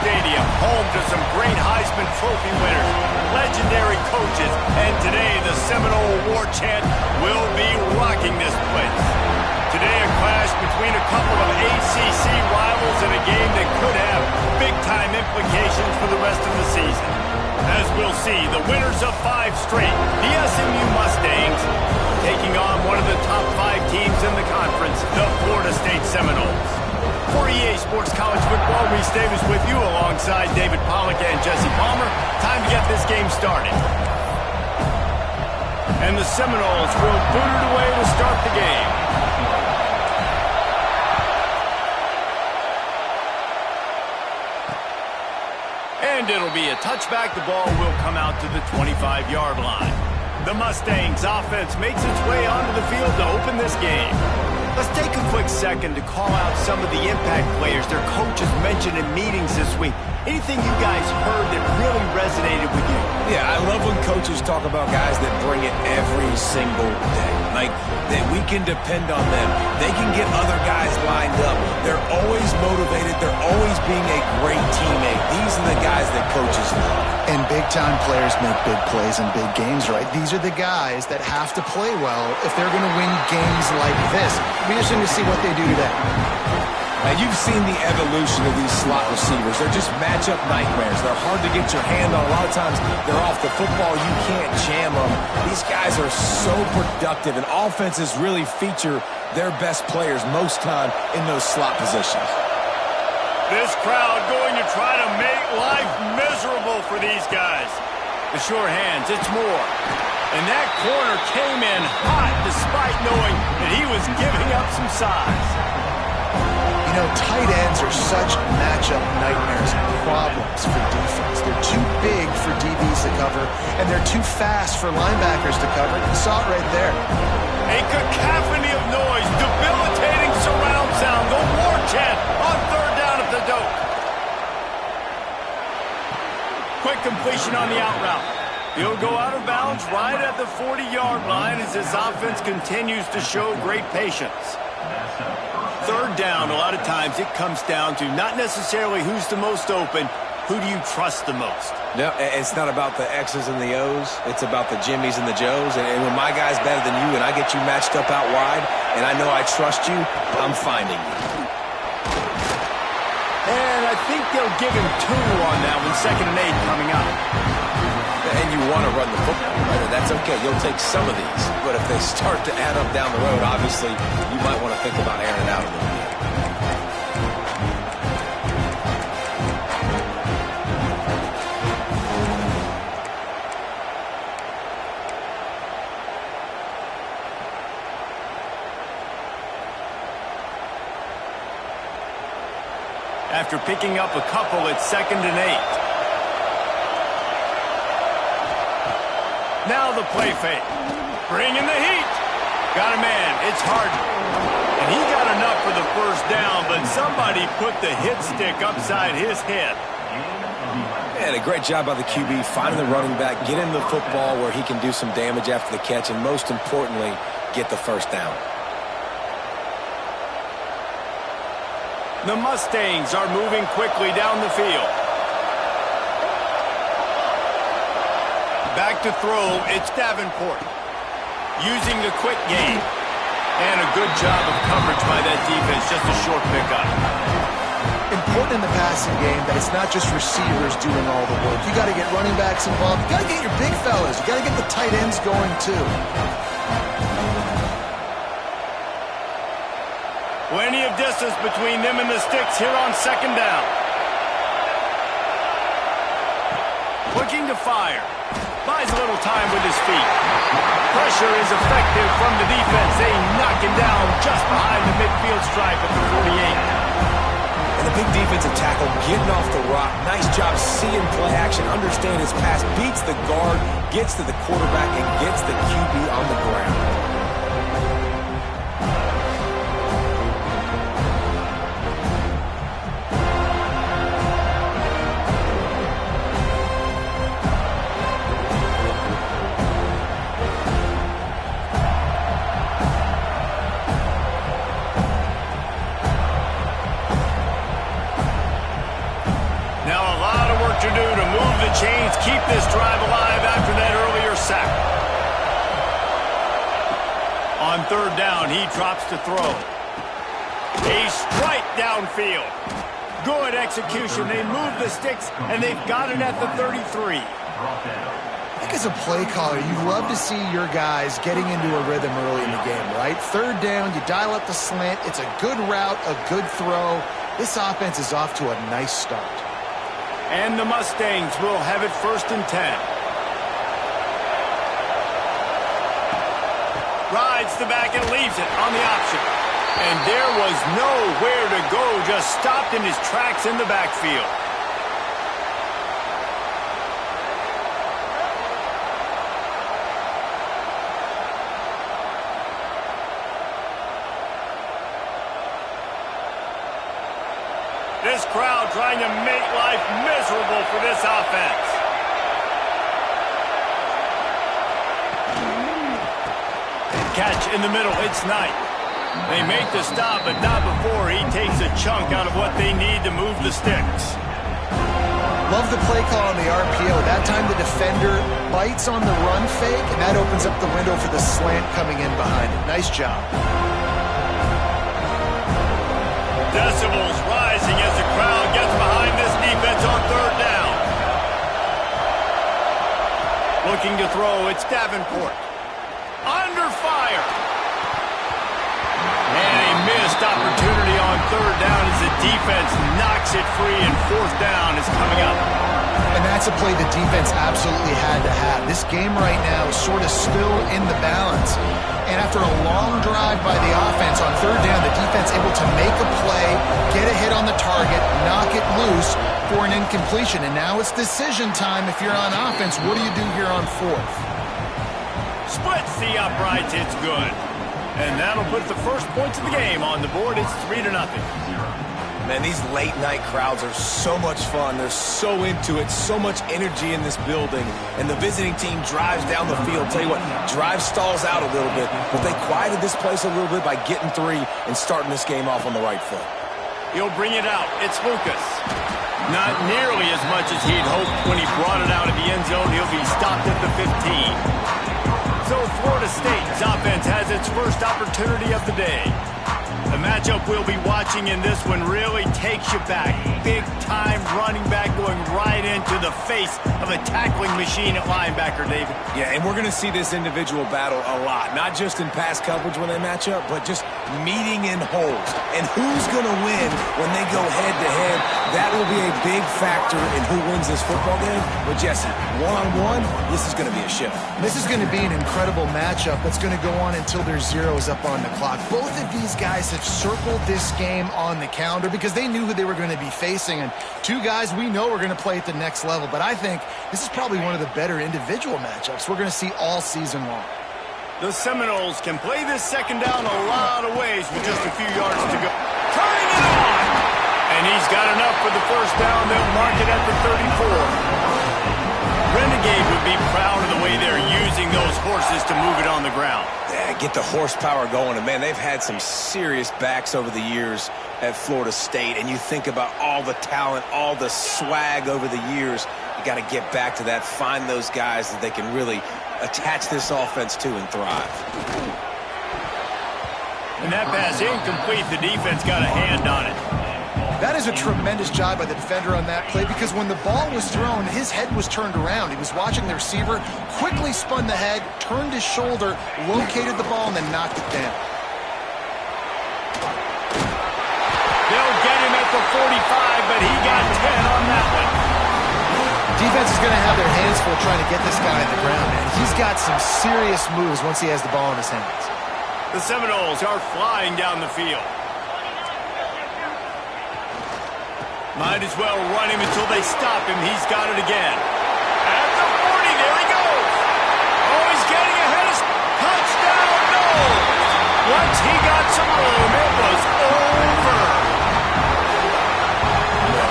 Stadium, home to some great Heisman Trophy winners, legendary coaches, and today the Seminole War Chant will be rocking this place. Today a clash between a couple of ACC rivals in a game that could have big-time implications for the rest of the season. As we'll see, the winners of 5 straight, the SMU Mustangs, taking on one of the top 5 teams in the conference, the Florida State Seminoles. For EA Sports College Football, Reese Davis with you alongside David Pollack and Jesse Palmer. Time to get this game started. And the Seminoles will boot it away to start the game. And it'll be a touchback. The ball will come out to the 25-yard line. The Mustangs offense makes its way onto the field to open this game. Let's take a quick second to call out some of the impact players their coaches mentioned in meetings this week. Anything you guys heard that really resonated with you? Yeah, I love when coaches talk about guys that bring it every single day. Like, that we can depend on them. They can get other guys lined up. They're always motivated. They're always being a great teammate. These are the guys that coaches love. And big-time players make big plays in big games, right? These are the guys that have to play well if they're going to win games like this. We're just going to see what they do today. Now, you've seen the evolution of these slot receivers. They're just matchup nightmares. They're hard to get your hand on. A lot of times, they're off the football. You can't jam them. These guys are so productive, and offenses really feature their best players most time in those slot positions. This crowd going to try to make life miserable for these guys. The sure hands, it's Moore. And that corner came in hot despite knowing that he was giving up some size. You know, tight ends are such matchup nightmares and problems for defense. They're too big for DBs to cover, and they're too fast for linebackers to cover. You saw it right there. A cacophony of noise, debilitating surround sound. The War Chant on third down at the dope. Quick completion on the out route. He'll go out of bounds right at the 40-yard line as his offense continues to show great patience. Third down, a lot of times it comes down to not necessarily who's the most open, who do you trust the most? No, it's not about the X's and the O's. It's about the Jimmies and the Joes. And when my guy's better than you and I get you matched up out wide and I know I trust you, I'm finding you. And I think they'll give him 2 on that one, 2nd and 8 coming up. And you want to run the football, right? That's okay. You'll take some of these. But if they start to add up down the road, obviously, you might want to think about airing it out a little bit. After picking up a couple, it's 2nd and 8. Now the play fake. Bringing the heat. Got a man. It's Harden. And he got enough for the first down, but somebody put the hit stick upside his head. And a great job by the QB finding the running back, get him the football where he can do some damage after the catch, and most importantly, get the first down. The Mustangs are moving quickly down the field. Back to throw, it's Davenport. Using the quick game. And a good job of coverage by that defense, just a short pickup. Important in the passing game that it's not just receivers doing all the work. You got to get running backs involved. You got to get your big fellas. You got to get the tight ends going too. Plenty of distance between them and the sticks here on 2nd down. Looking to fire. Buys a little time with his feet. Pressure is effective from the defense. They knock him down just behind the midfield stripe at the 48. And the big defensive tackle getting off the rock. Nice job seeing play action, understand his pass, beats the guard, gets to the quarterback, and gets the QB on the ground. work to do to move the chains, keep this drive alive after that earlier sack. On third down, he drops to throw. A strike downfield. Good execution. They move the sticks, and they've got it at the 33. I think as a play caller, you love to see your guys getting into a rhythm early in the game, right? Third down, you dial up the slant. It's a good route, a good throw. This offense is off to a nice start. And the Mustangs will have it 1st and 10. Rides the back and leaves it on the option. And there was nowhere to go, just stopped in his tracks in the backfield. This crowd trying to make life miserable for this offense. Catch in the middle, it's Knight. They make the stop, but not before he takes a chunk out of what they need to move the sticks. Love the play call on the RPO. That time the defender bites on the run fake, and that opens up the window for the slant coming in behind it. Nice job. Decibels rising as the crowd gets behind this defense on third down. Looking to throw, it's Davenport. Under fire. And a missed opportunity on third down as the defense knocks it free, and fourth down is coming up. And that's a play the defense absolutely had to have. This game right now is sort of still in the balance. And after a long drive by the offense on third down, the defense able to make a play, get a hit on the target, knock it loose for an incompletion. And now it's decision time if you're on offense. What do you do here on fourth? Splits the uprights, it's good. And that'll put the first points of the game on the board. It's 3-0. Man, these late-night crowds are so much fun. They're so into it, so much energy in this building. And the visiting team drives down the field. Tell you what, drive stalls out a little bit, but they quieted this place a little bit by getting 3 and starting this game off on the right foot. He'll bring it out. It's Lucas. Not nearly as much as he'd hoped when he brought it out of the end zone. He'll be stopped at the 15. So Florida State's offense has its first opportunity of the day. The matchup we'll be watching in this one really takes you back. Big-time running back going right into the face of a tackling machine at linebacker, David. Yeah, and we're going to see this individual battle a lot. Not just in pass coverage when they match up, but just meeting in holes. And who's going to win when they go head-to-head? That will be a big factor in who wins this football game. But, Jesse, one-on-one, this is going to be a show. This is going to be an incredible matchup that's going to go on until there's zeros up on the clock. Both of these guys have circled this game on the calendar because they knew who they were going to be facing. And two guys we know are going to play at the next level. But I think this is probably one of the better individual matchups we're going to see all season long. The Seminoles can play this second down a lot of ways with just a few yards to go. Turning it on! And he's got enough for the first down. They'll mark it at the 34. Renegade would be proud of the way they're using those horses to move it on the ground. Yeah, get the horsepower going. And, man, they've had some serious backs over the years at Florida State. And you think about all the talent, all the swag over the years. You got to get back to that, find those guys that they can really attach this offense to and thrive. And that pass incomplete. The defense got a hand on it. That is a tremendous job by the defender on that play because when the ball was thrown, his head was turned around. He was watching the receiver, quickly spun the head, turned his shoulder, located the ball, and then knocked it down. They'll get him at the 45, but he got 10 on that one. Defense is going to have their hands full trying to get this guy on the ground, man. He's got some serious moves once he has the ball in his hands. The Seminoles are flying down the field. Might as well run him until they stop him. He's got it again. At the 40, there he goes. Oh, he's getting ahead of touchdown, no. Once he got some room, it was over.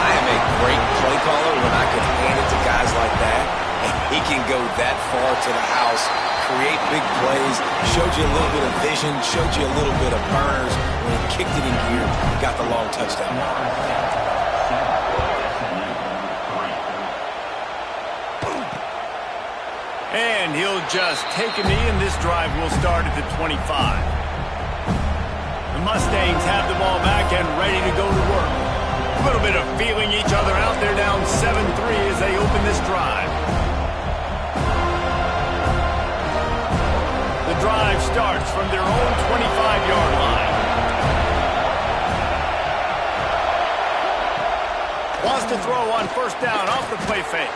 I am a great play caller when I can hand it to guys like that. And he can go that far to the house, create big plays, showed you a little bit of vision, showed you a little bit of burners. When he kicked it in gear, got the long touchdown. he'll just take a knee, and this drive will start at the 25. The Mustangs have the ball back and ready to go to work. A little bit of feeling each other out. They're down 7-3 as they open this drive. The drive starts from their own 25-yard line. Wants to throw on first down off the play fake.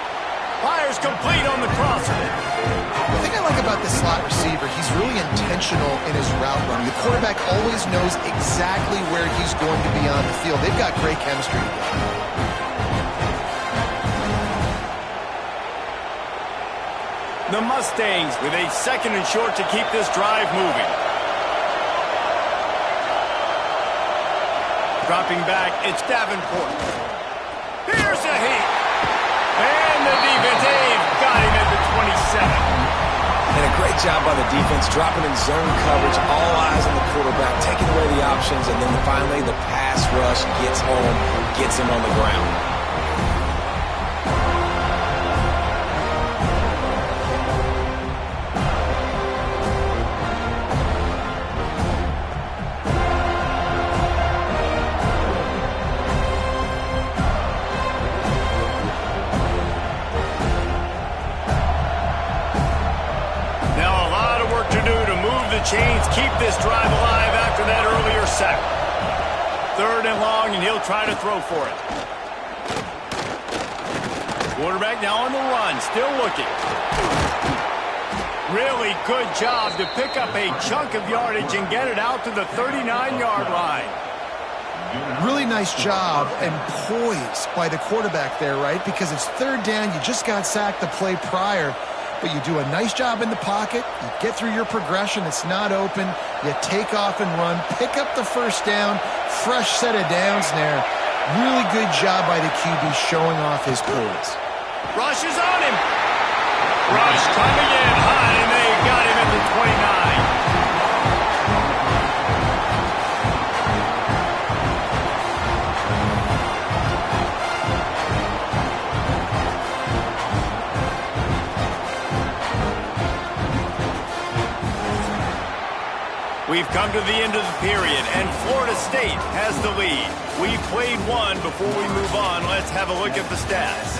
Fires complete on the crosser. The thing I like about this slot receiver, he's really intentional in his route running. The quarterback always knows exactly where he's going to be on the field. They've got great chemistry together. The Mustangs with a 2nd and short to keep this drive moving. Dropping back, it's Davenport. Here's a heat. And the defense, they've got him at the 27. And a great job by the defense, dropping in zone coverage, all eyes on the quarterback, taking away the options, and then finally the pass rush gets home, gets him on the ground. Chains keep this drive alive after that earlier sack. 3rd and long, and he'll try to throw for it. Quarterback now on the run, still looking. Really good job to pick up a chunk of yardage and get it out to the 39-yard line. Really nice job and poise by the quarterback there, right? Because it's 3rd down, you just got sacked the play prior. But you do a nice job in the pocket. You get through your progression. It's not open. You take off and run. Pick up the first down. Fresh set of downs there. Really good job by the QB showing off his poise. Rush is on him. Rush coming in high, and they got him at the 29. We've come to the end of the period, and Florida State has the lead. We've played one. Before we move on, let's have a look at the stats.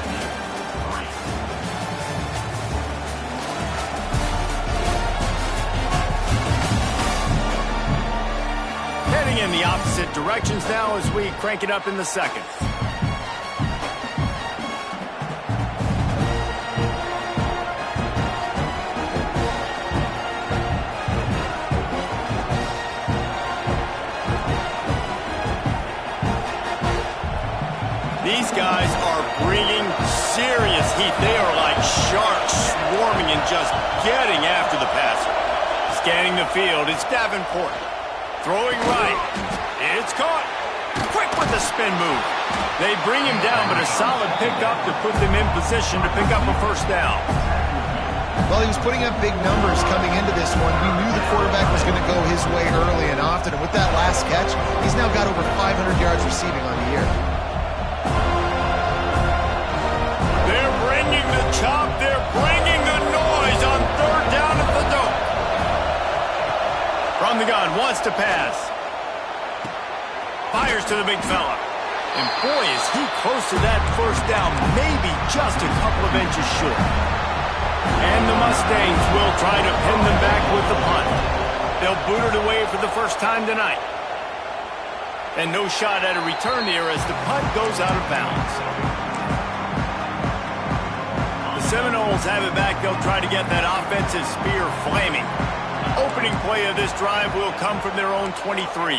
Heading in the opposite directions now as we crank it up in the 2nd. These guys are bringing serious heat. They are like sharks swarming and just getting after the passer. Scanning the field, it's Davenport. Throwing right. It's caught. Quick with the spin move. They bring him down, but a solid pickup to put them in position to pick up a first down. Well, he was putting up big numbers coming into this one. We knew the quarterback was going to go his way early and often. And with that last catch, he's now got over 500 yards receiving on the year. They're bringing the chop. They're bringing the noise on 3rd down at the Dome. From the gun, wants to pass. Fires to the big fella. And boy, is he close to that first down. Maybe just a couple of inches short. And the Mustangs will try to pin them back with the punt. They'll boot it away for the first time tonight. And no shot at a return here as the punt goes out of bounds. Seminoles have it back. They'll try to get that offensive spear flaming. Opening play of this drive will come from their own 23.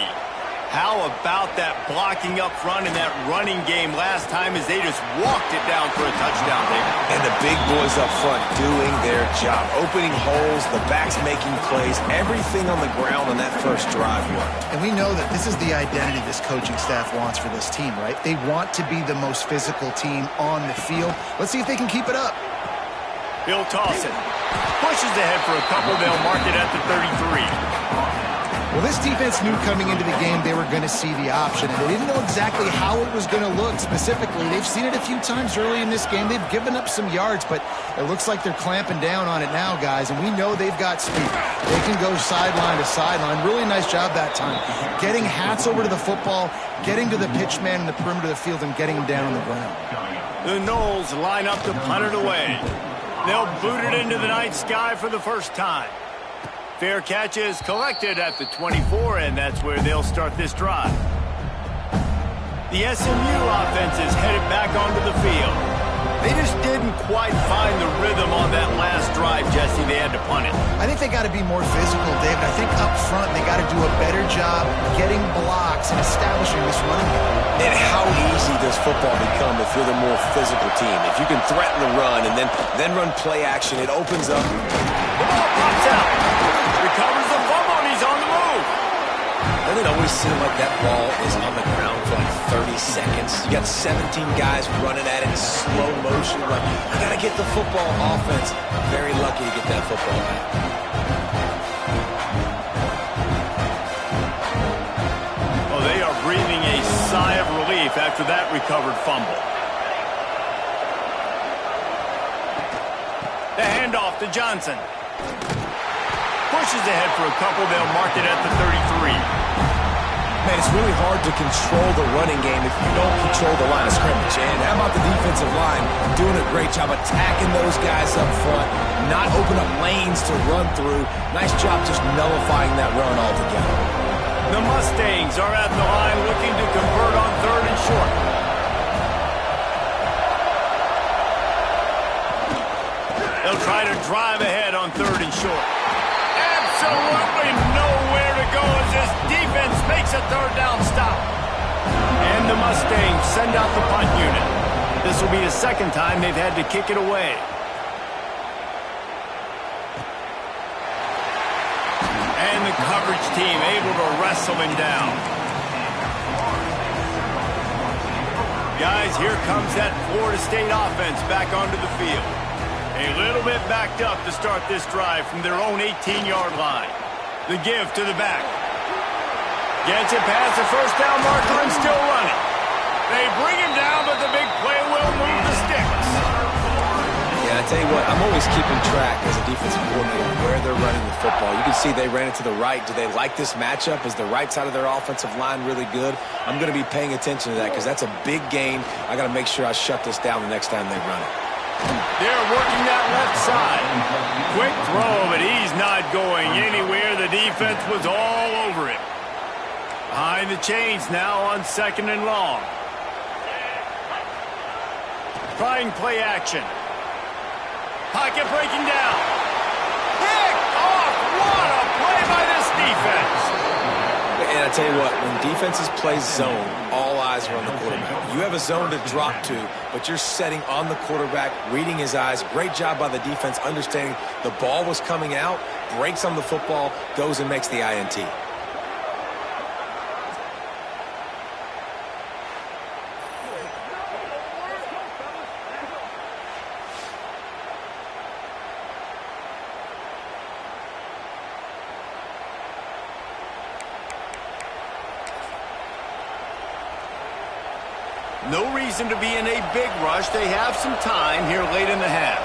How about that blocking up front and that running game last time as they just walked it down for a touchdown there. And the big boys up front doing their job. Opening holes, the backs making plays, everything on the ground on that first drive worked. And we know that this is the identity this coaching staff wants for this team, right? They want to be the most physical team on the field. Let's see if they can keep it up. He'll toss it. Pushes ahead for a couple. They'll mark it at the 33. Well, this defense knew coming into the game they were going to see the option, and they didn't know exactly how it was going to look specifically. They've seen it a few times early in this game. They've given up some yards, but it looks like they're clamping down on it now, guys, and we know they've got speed. They can go sideline to sideline. Really nice job that time. Getting hats over to the football, getting to the pitch man in the perimeter of the field, and getting him down on the ground. The Knowles line up to punt it away. They'll boot it into the night sky for the first time. Fair catch is collected at the 24, and that's where they'll start this drive. The SMU offense is headed back onto the field. They just didn't quite find the rhythm on that last drive, Jesse. They had to punt it. I think they got to be more physical, David. I think up front they got to do a better job getting blocks and establishing this running game. And how easy does football become if you're the more physical team? If you can threaten the run and then run play action, it opens up. The ball pops out. Recovers the fumble, and he's on the move. Doesn't it always seem like that ball is on the ground for like 30 seconds? You got 17 guys running at it in slow motion. Like, you got to get the football offense. Very lucky to get that football back. Oh, they are breathing a sigh of relief after that recovered fumble. The handoff to Johnson. Pushes ahead for a couple. They'll mark it at the 33. Man, it's really hard to control the running game if you don't control the line of scrimmage. And how about the defensive line doing a great job attacking those guys up front, not open up lanes to run through. Nice job just nullifying that run altogether. The Mustangs are at the line looking to convert on 3rd and short. They'll try to drive ahead on 3rd and short. Absolutely nowhere to go as this defense makes a 3rd down stop. And the Mustangs send out the punt unit. This will be the second time they've had to kick it away. And the coverage team able to wrestle him down. Guys, here comes that Florida State offense back onto the field. A little bit backed up to start this drive from their own 18-yard line. The give to the back. Gets it past the first down marker and still running. They bring him down, but the big play will move the sticks. Yeah, I tell you what, I'm always keeping track as a defensive coordinator where they're running the football. You can see they ran it to the right. Do they like this matchup? Is the right side of their offensive line really good? I'm going to be paying attention to that because that's a big gain. I got to make sure I shut this down the next time they run it. They're working that left side. Quick throw, but he's not going anywhere. The defense was all over him. Behind the chains now on 2nd and long. Trying play action. Pocket breaking down. Picked off. What a play by this defense. And I tell you what, when defenses play zone, all eyes are on the quarterback. You have a zone to drop to, but you're setting on the quarterback, reading his eyes. Great job by the defense, understanding the ball was coming out, breaks on the football, goes and makes the INT. No reason to be in a big rush. They have some time here late in the half.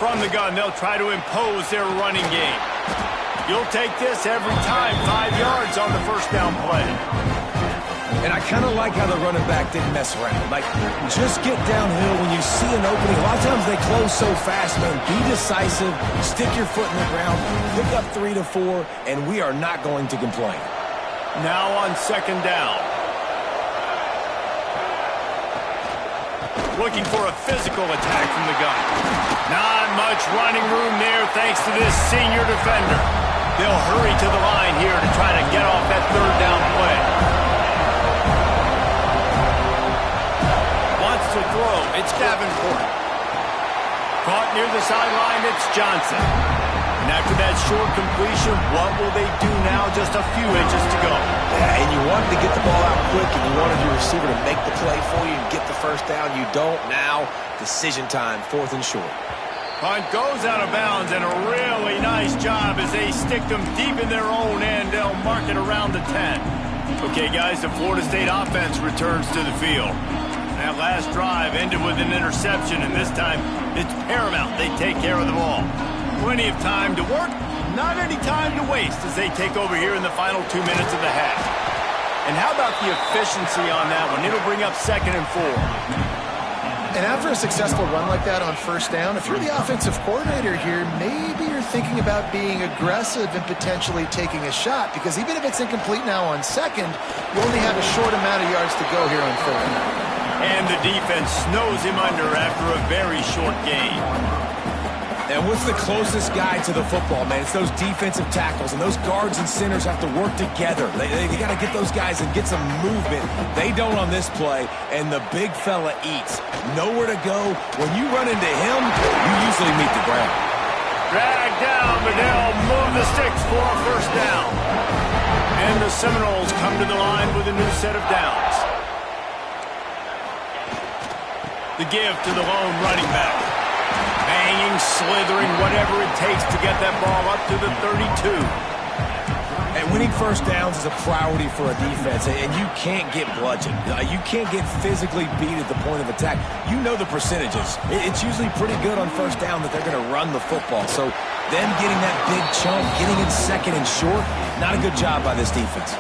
From the gun, they'll try to impose their running game. You'll take this every time. 5 yards on the first down play. And I kind of like how the running back didn't mess around. Like, just get downhill when you see an opening. A lot of times they close so fast, man. Be decisive. Stick your foot in the ground. Pick up 3 to 4, and we are not going to complain. Now on 2nd down. Looking for a physical attack from the gun. Not much running room there thanks to this senior defender. They'll hurry to the line here to try to get off that 3rd down play. Wants to throw. It's Davenport. Caught near the sideline. It's Johnson. And after that short completion, what will they do now? Just a few inches to go. Yeah, and you wanted to get the ball out quick, and you wanted your receiver to make the play for you and get the first down. You don't now. Decision time, 4th and short. Punt goes out of bounds, and a really nice job as they stick them deep in their own end. They'll mark it around the 10. Okay, guys, the Florida State offense returns to the field. That last drive ended with an interception, and this time it's paramount they take care of the ball. Plenty of time to work, not any time to waste as they take over here in the final 2 minutes of the half. And how about the efficiency on that one? It'll bring up 2nd and 4. And after a successful run like that on first down, if you're the offensive coordinator here, maybe you're thinking about being aggressive and potentially taking a shot, because even if it's incomplete now on 2nd, you only have a short amount of yards to go here on 3rd. And the defense snows him under after a very short game. And what's the closest guy to the football, man? It's those defensive tackles, and those guards and centers have to work together. They got to get those guys and get some movement. They don't on this play, and the big fella eats. Nowhere to go. When you run into him, you usually meet the ground. Dragged down, but they'll move the sticks for a first down. And the Seminoles come to the line with a new set of downs. The give to the lone running back. Banging, slithering, whatever it takes to get that ball up to the 32. And winning first downs is a priority for a defense, and you can't get bludgeoned. You can't get physically beat at the point of attack. You know the percentages. It's usually pretty good on first down that they're going to run the football. So them getting that big chunk, getting it 2nd and short, not a good job by this defense.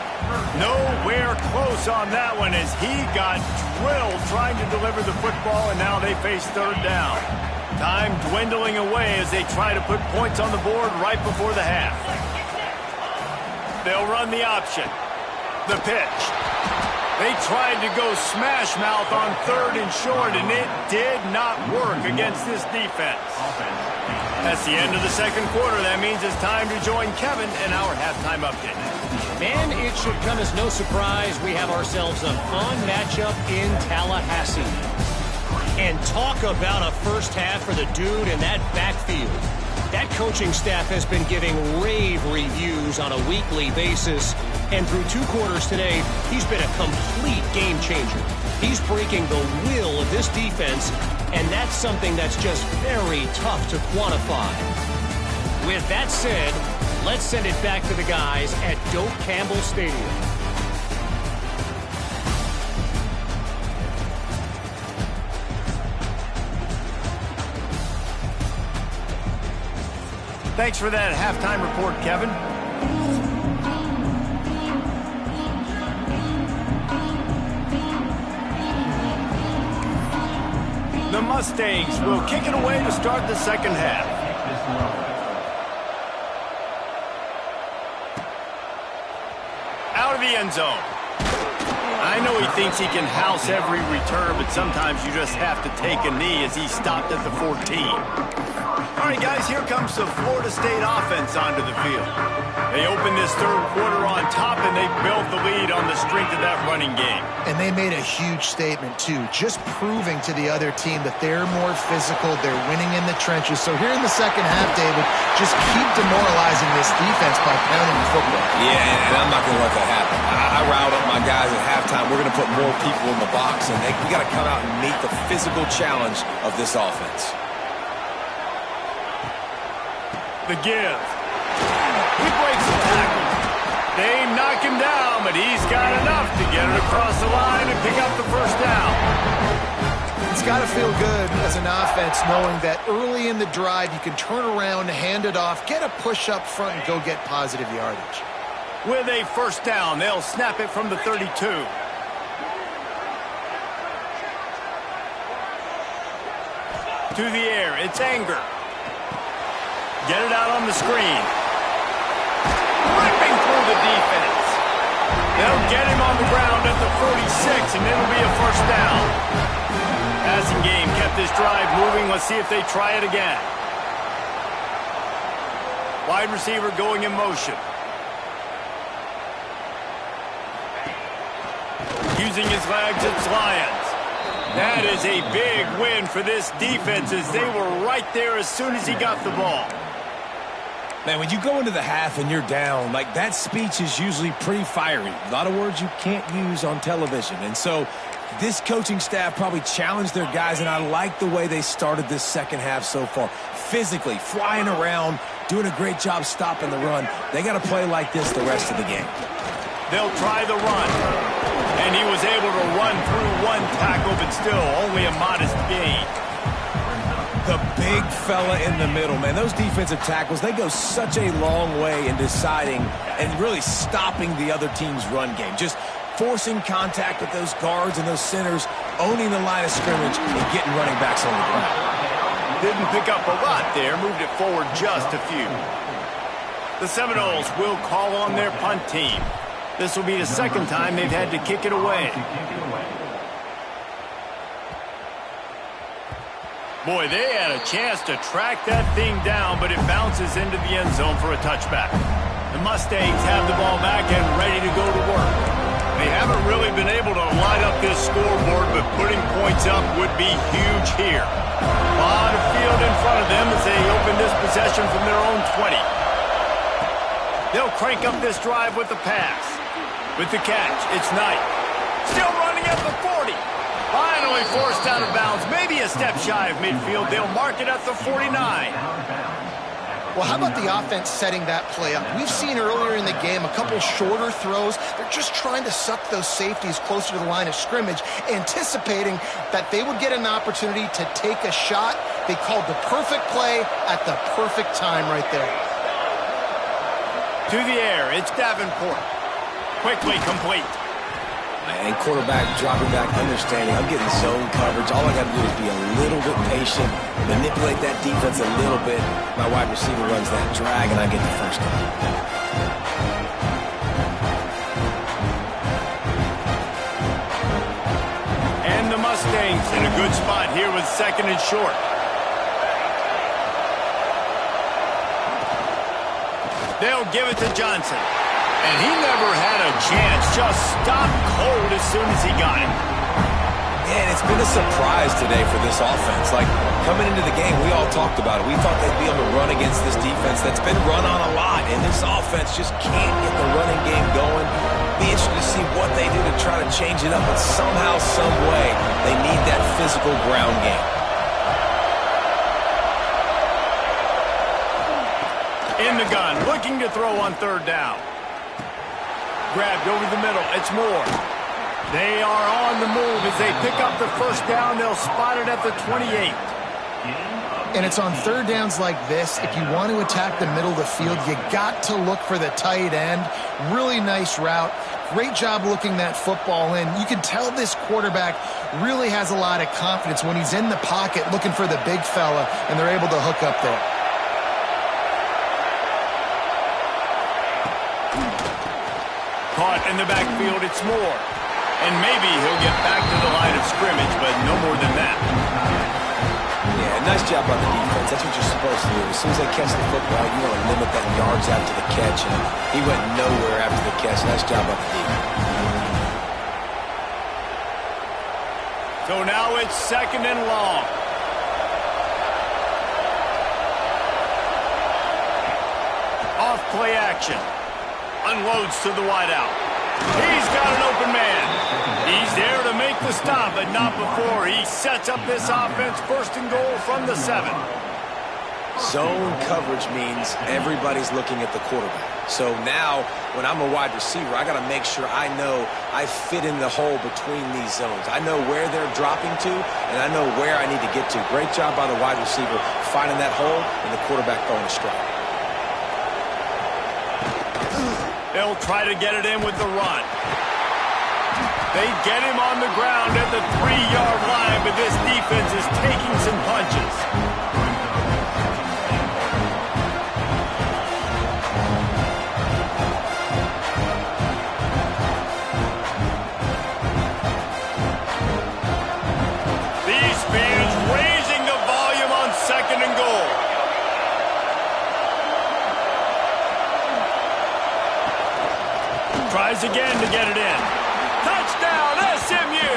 Nowhere close on that one as he got drilled trying to deliver the football, and now they face 3rd down. Time dwindling away as they try to put points on the board right before the half. They'll run the option. The pitch. They tried to go smash mouth on 3rd and short, and it did not work against this defense. That's the end of the 2nd quarter. That means it's time to join Kevin in our halftime update. Man, it should come as no surprise we have ourselves a fun matchup in Tallahassee. And talk about a first half for the dude in that backfield. That coaching staff has been giving rave reviews on a weekly basis. And through 2 quarters today, he's been a complete game changer. He's breaking the will of this defense, and that's something that's just very tough to quantify. With that said, let's send it back to the guys at Doak Campbell Stadium. Thanks for that halftime report, Kevin. The Mustangs will kick it away to start the 2nd half. Out of the end zone. I know he thinks he can house every return, but sometimes you just have to take a knee as he stopped at the 14. All right, guys, here comes the Florida State offense onto the field. They open this 3rd quarter on top, and they built the lead on the strength of that running game. And they made a huge statement, too, just proving to the other team that they're more physical, they're winning in the trenches. So here in the 2nd half, David, just keep demoralizing this defense by pounding the football. Yeah, and I'm not going to let that happen. I riled up my guys at halftime. We're going to put more people in the box, and we got to come out and meet the physical challenge of this offense. The give. He breaks the tackle. They knock him down, but he's got enough to get it across the line and pick up the first down. It's got to feel good as an offense knowing that early in the drive you can turn around, hand it off, get a push up front, and go get positive yardage. With a first down, they'll snap it from the 32. To the air, it's Anger. Get it out on the screen. Ripping through the defense. They'll get him on the ground at the 46, and it'll be a first down. Passing game kept this drive moving. Let's see if they try it again. Wide receiver going in motion. Using his legs, it's Lions. That is a big win for this defense as they were right there as soon as he got the ball. Man, when you go into the half and you're down, like that speech is usually pretty fiery. A lot of words you can't use on television. And so this coaching staff probably challenged their guys, and I like the way they started this second half so far. Physically, flying around, doing a great job stopping the run. They got to play like this the rest of the game. They'll try the run. And he was able to run through one tackle, but still only a modest gain. The big fella in the middle, man. Those defensive tackles, they go such a long way in deciding and really stopping the other team's run game. Just forcing contact with those guards and those centers, owning the line of scrimmage, and getting running backs on the ground. Didn't pick up a lot there, moved it forward just a few. The Seminoles will call on their punt team. This will be the second time they've had to kick it away. Boy, they had a chance to track that thing down, but it bounces into the end zone for a touchback. The Mustangs have the ball back and ready to go to work. They haven't really been able to line up this scoreboard, but putting points up would be huge here. A lot of field in front of them as they open this possession from their own 20. They'll crank up this drive with the pass. With the catch, it's Knight. Still running at the 40. Finally forced out of bounds. Maybe a step shy of midfield. They'll mark it at the 49. Well, how about the offense setting that play up? We've seen earlier in the game a couple shorter throws. They're just trying to suck those safeties closer to the line of scrimmage, anticipating that they would get an opportunity to take a shot. They called the perfect play at the perfect time right there. To the air, it's Davenport. Quickly complete. And quarterback dropping back, understanding I'm getting zone coverage. All I got to do is be a little bit patient, manipulate that defense a little bit. My wide receiver runs that drag, and I get the first down. And the Mustangs in a good spot here with second and short. They'll give it to Johnson. And he never had a chance. Just stopped cold as soon as he got it. And it's been a surprise today for this offense. Like, coming into the game, we all talked about it. We thought they'd be able to run against this defense that's been run on a lot. And this offense just can't get the running game going. Be interested to see what they do to try to change it up. But somehow, some way, they need that physical ground game. In the gun, looking to throw on third down. Grabbed over the middle. It's Moore. They are on the move as they pick up the first down. They'll spot it at the 28. And it's on third downs like this. If you want to attack the middle of the field, you got to look for the tight end. Really nice route. Great job looking that football in. You can tell this quarterback really has a lot of confidence when he's in the pocket looking for the big fella, and they're able to hook up there. Caught in the backfield, it's Moore. And maybe he'll get back to the line of scrimmage, but no more than that. Yeah, nice job by the defense. That's what you're supposed to do. As soon as they catch the football, you want to limit that yards after the catch. And he went nowhere after the catch. Nice job by the defense. So now it's second and long. Off play action. Unloads to the wideout. He's got an open man. He's there to make the stop, but not before. He sets up this offense first and goal from the 7. Zone coverage means everybody's looking at the quarterback. So now, when I'm a wide receiver, I got to make sure I know I fit in the hole between these zones. I know where they're dropping to, and I know where I need to get to. Great job by the wide receiver finding that hole and the quarterback throwing a strike. They'll try to get it in with the run. They get him on the ground at the 3-yard line, but this defense is taking some punches. These fans raising the volume on second and goal. Tries again to get it in. Touchdown, SMU!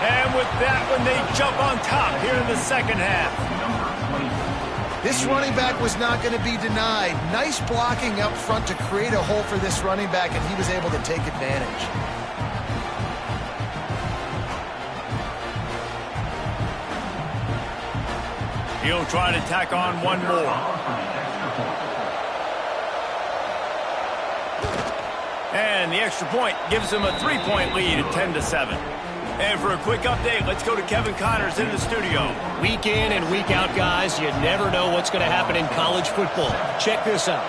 And with that one, they jump on top here in the second half. This running back was not going to be denied. Nice blocking up front to create a hole for this running back, and he was able to take advantage. He'll try to tack on one more. And the extra point gives him a 3-point lead at 10-7. And for a quick update, let's go to Kevin Connors in the studio. Week in and week out, guys, you never know what's going to happen in college football. Check this out.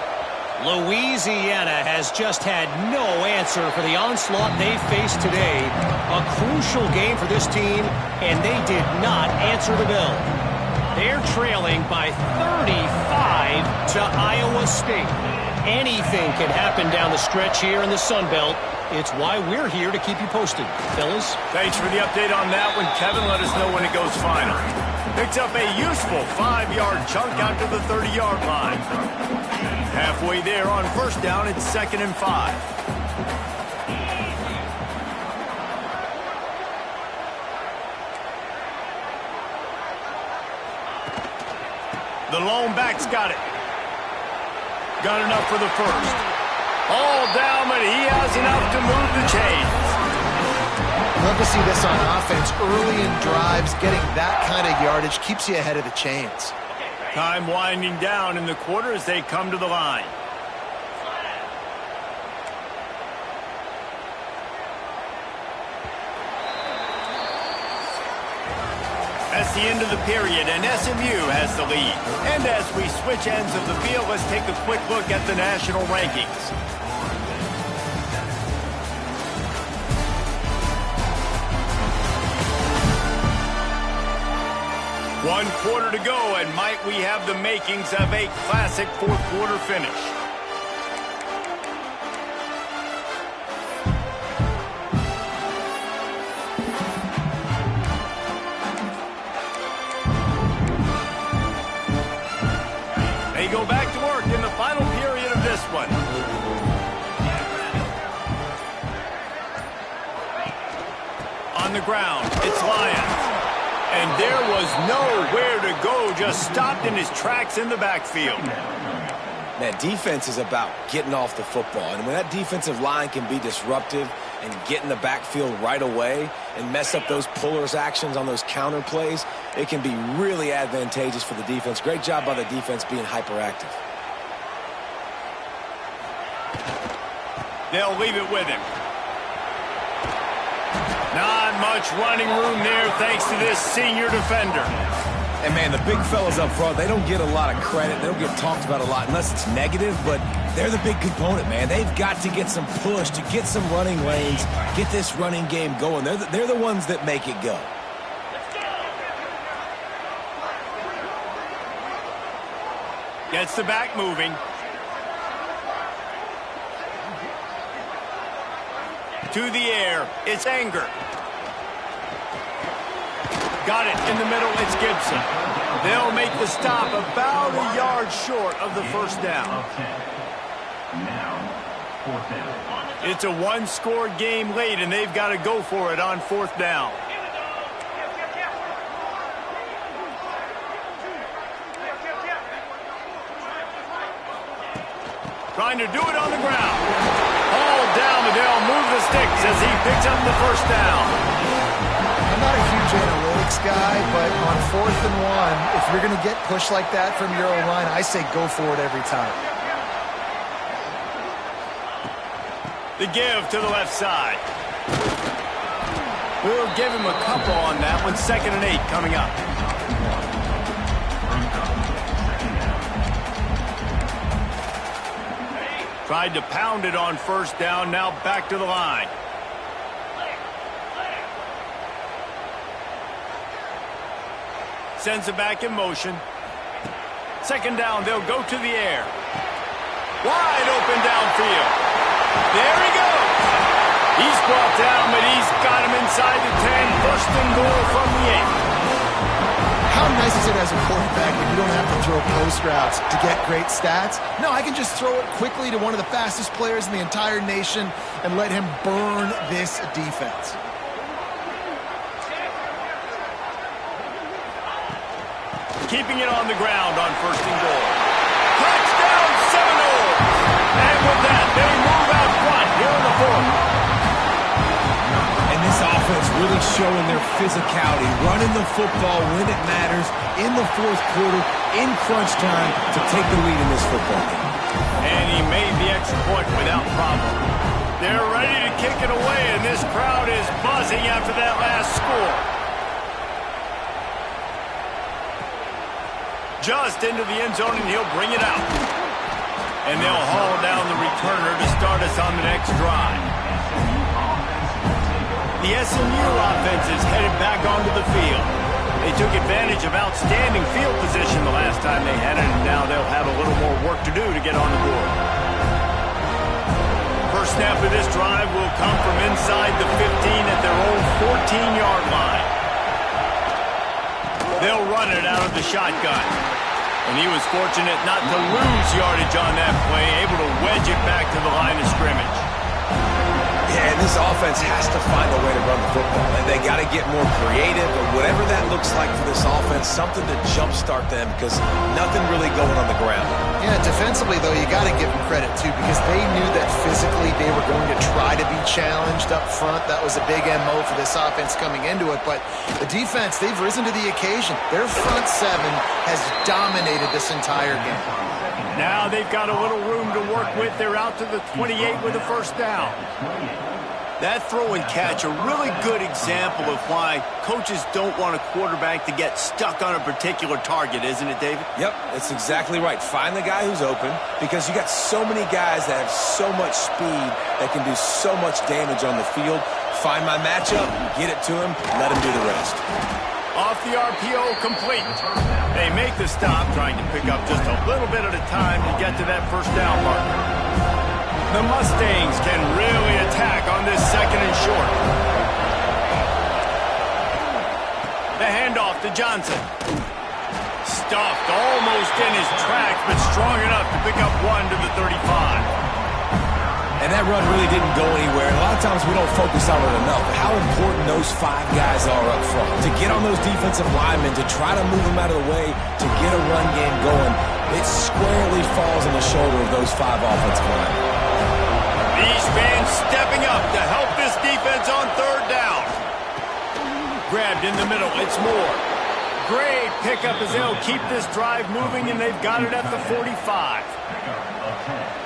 Louisiana has just had no answer for the onslaught they faced today. A crucial game for this team, and they did not answer the bell. They're trailing by 35 to Iowa State. Anything can happen down the stretch here in the Sun Belt. It's why we're here to keep you posted, fellas. Thanks for the update on that one, Kevin. Let us know when it goes final. Picks up a useful 5-yard chunk out to the 30-yard line. Halfway there on first down, it's 2nd and 5. The lone back's got it. Got enough for the first. All down, but he has enough to move the chains. Love to see this on offense. Early in drives, getting that kind of yardage keeps you ahead of the chains. Time winding down in the quarter as they come to the line. That's the end of the period, and SMU has the lead. And as we switch ends of the field, let's take a quick look at the national rankings. One quarter to go, and might we have the makings of a classic fourth-quarter finish. They go back to work in the final period of this one. On the ground, it's Lyons. And there was nowhere to go, just stopped in his tracks in the backfield. Man, defense is about getting off the football. And when that defensive line can be disruptive and get in the backfield right away and mess up those pullers actions on those counter plays, it can be really advantageous for the defense. Great job by the defense being hyperactive. They'll leave it with him. Not much running room there thanks to this senior defender. And, man, the big fellas up front, they don't get a lot of credit. They don't get talked about a lot unless it's negative, but they're the big component, man. They've got to get some push, to get some running lanes, get this running game going. They're the ones that make it go. Gets the back moving. To the air, it's Anger. Got it in the middle, it's Gibson. They'll make the stop about a yard short of the first down. It's a one-score game late, and they've got to go for it on fourth down. Trying to do it on the ground. All down, but they'll move the sticks as he picks up the first down. I'm not a huge analytics guy, but on 4th and 1, if you're going to get pushed like that from your own line, I say go for it every time. The give to the left side. We'll give him a couple on that one. 2nd and 8 coming up. Tried to pound it on first down, now back to the line. Sends it back in motion. 2nd down, they'll go to the air. Wide open downfield. There he goes. He's brought down, but he's got him inside the 10. 1st and goal from the 8. How nice is it as a quarterback when you don't have to throw post routes to get great stats? No, I can just throw it quickly to one of the fastest players in the entire nation and let him burn this defense. keeping it on the ground on 1st and goal. Touchdown Seminoles! And with that, they move out front here in the 4th. And this offense really showing their physicality, running the football when it matters, in the 4th quarter, in crunch time, to take the lead in this football game. And he made the extra point without problem. They're ready to kick it away, and this crowd is buzzing after that last score. Just into the end zone, and he'll bring it out. And they'll haul down the returner to start us on the next drive. The SMU offense is headed back onto the field. They took advantage of outstanding field position the last time they had it, and now they'll have a little more work to do to get on the board. First snap of this drive will come from inside the 15 at their own 14-yard line. They'll run it out of the shotgun. And he was fortunate not to lose yardage on that play, able to wedge it back to the line of scrimmage. Yeah, and this offense has to find a way to run the football, and they got to get more creative, or whatever that looks like for this offense, something to jumpstart them, because nothing really going on the ground. Yeah, defensively, though, you got to give them credit, too, because they knew that physically they were going to try to be challenged up front. That was a big MO for this offense coming into it, but the defense, they've risen to the occasion. Their front 7 has dominated this entire game. Now they've got a little room to work with. They're out to the 28 with a first down. That throw and catch, a really good example of why coaches don't want a quarterback to get stuck on a particular target, isn't it, David? Yep, that's exactly right. Find the guy who's open, because you got so many guys that have so much speed that can do so much damage on the field. Find my matchup, get it to him, let him do the rest. Off the RPO, complete. They make the stop, trying to pick up just a little bit at a time to get to that first down marker. The Mustangs can really attack on this 2nd and short. The handoff to Johnson. Stuffed almost in his tracks, but strong enough to pick up 1 to the 35. And that run really didn't go anywhere. And a lot of times we don't focus on it enough. How important those 5 guys are up front. To get on those defensive linemen, to try to move them out of the way, to get a run game going, it squarely falls on the shoulder of those 5 offensive linemen. These fans stepping up to help this defense on 3rd down. Grabbed in the middle, it's Moore. Great pickup as they'll keep this drive moving, and they've got it at the 45.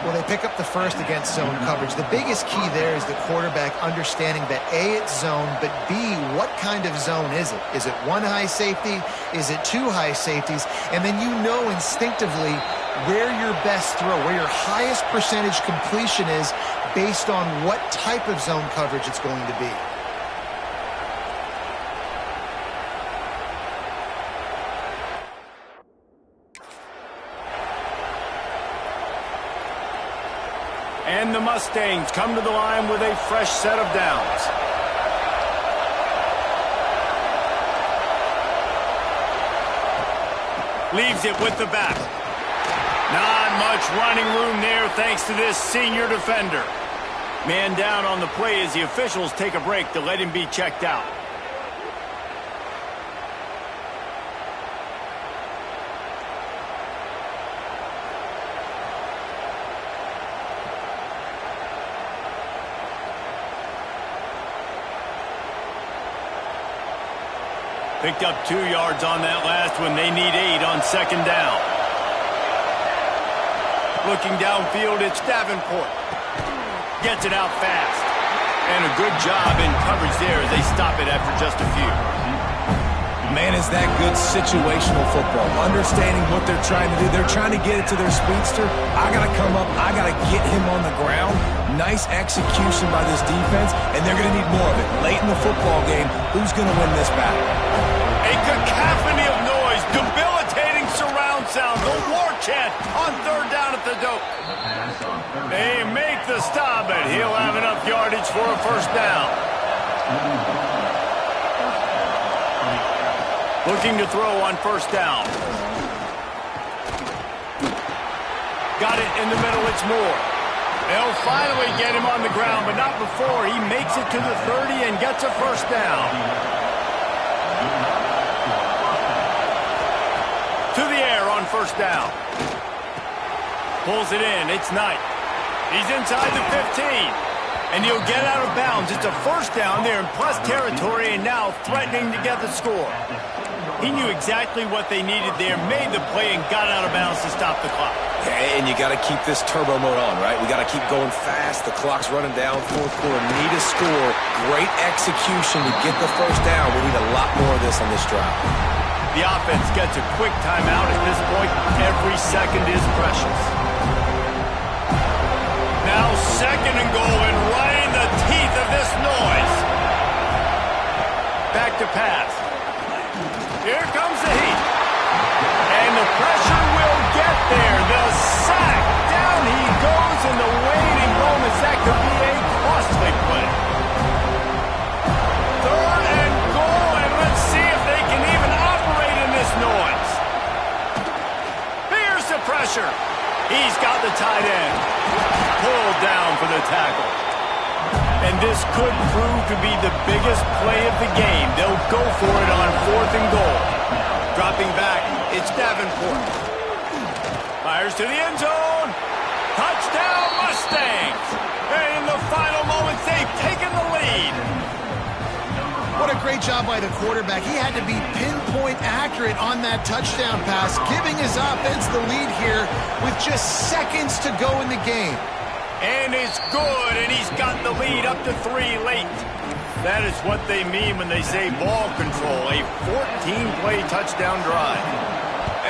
Well, they pick up the first against zone coverage. The biggest key there is the quarterback understanding that A, it's zone, but B, what kind of zone is it? Is it 1 high safety? Is it 2 high safeties? And then you know instinctively where your best throw, where your highest percentage completion is based on what type of zone coverage it's going to be. And the Mustangs come to the line with a fresh set of downs. Leaves it with the back. Not much running room there thanks to this senior defender. Man down on the play as the officials take a break to let him be checked out. Picked up 2 yards on that last one. They need 8 on 2nd down. Looking downfield, it's Davenport. Gets it out fast. And a good job in coverage there as they stop it after just a few. Man, is that good situational football. Understanding what they're trying to do. They're trying to get it to their speedster. I got to come up. I got to get him on the ground. Nice execution by this defense, and they're going to need more of it. Late in the football game, who's going to win this battle? A cacophony of noise, debilitating surround sound, the war chant on 3rd down at the dope. They make the stop, but he'll have enough yardage for a first down. Looking to throw on 1st down. Got it in the middle, it's Moore. They'll finally get him on the ground, but not before he makes it to the 30 and gets a first down. first down. Pulls it in. It's Knight. He's inside the 15. And he'll get out of bounds. It's a first down. They're in plus territory and now threatening to get the score. He knew exactly what they needed there, made the play, and got out of bounds to stop the clock. And you got to keep this turbo mode on, right? We got to keep going fast. The clock's running down. Fourth quarter, need a score. Great execution to get the first down. We need a lot more of this on this drive. The offense gets a quick timeout at this point. Every second is precious. Now second and goal, and right in the teeth of this noise. Back to pass. Here comes the heat. And the pressure will get there. The sack. Down he goes in the waiting moments. That could be a costly play. Third and goal, and let's see if they can even operate in this noise. Here's the pressure. He's got the tight end. Pulled down for the tackle. And this could prove to be the biggest play of the game. They'll go for it on fourth and goal. Dropping back, it's Davenport. Fires to the end zone. Touchdown, Mustangs. And in the final moments, they've taken the lead. What a great job by the quarterback. He had to be pinpoint accurate on that touchdown pass, giving his offense the lead here with just seconds to go in the game. And it's good, and he's got the lead up to 3 late. That is what they mean when they say ball control, a 14-play touchdown drive.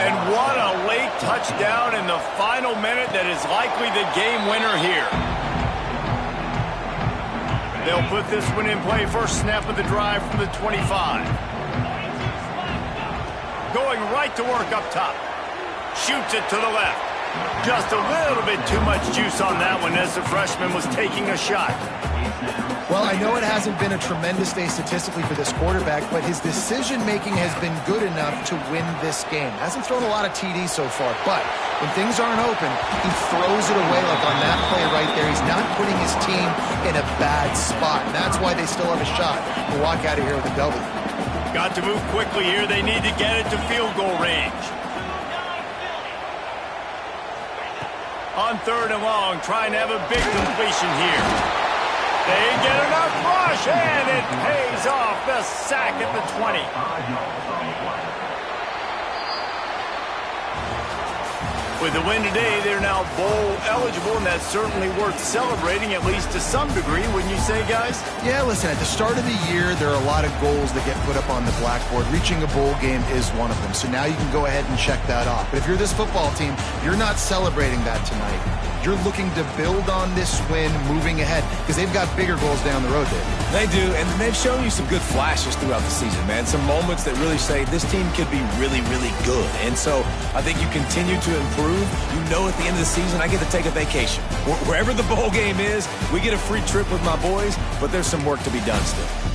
And what a late touchdown in the final minute that is likely the game winner here. They'll put this one in play, first snap of the drive from the 25. Going right to work up top. Shoots it to the left. Just a little bit too much juice on that one as the freshman was taking a shot. Well, I know it hasn't been a tremendous day statistically for this quarterback, but his decision-making has been good enough to win this game. Hasn't thrown a lot of TDs so far, but when things aren't open, he throws it away like on that play right there. He's not putting his team in a bad spot, and that's why they still have a shot to walk out of here with a W. Got to move quickly here. They need to get it to field goal range. On third and long, trying to have a big completion here. They get enough rush, and it pays off. The sack at the 20. With the win today, they're now bowl eligible, and that's certainly worth celebrating, at least to some degree, wouldn't you say, guys? Yeah, listen, at the start of the year, there are a lot of goals that get put up on the blackboard. Reaching a bowl game is one of them, so now you can go ahead and check that off. But if you're this football team, you're not celebrating that tonight. You're looking to build on this win moving ahead because they've got bigger goals down the road, Dave. They do, and they've shown you some good flashes throughout the season, man. Some moments that really say this team could be really, really good. And so I think you continue to improve. You know at the end of the season, I get to take a vacation. Wherever the bowl game is, we get a free trip with my boys, but there's some work to be done still.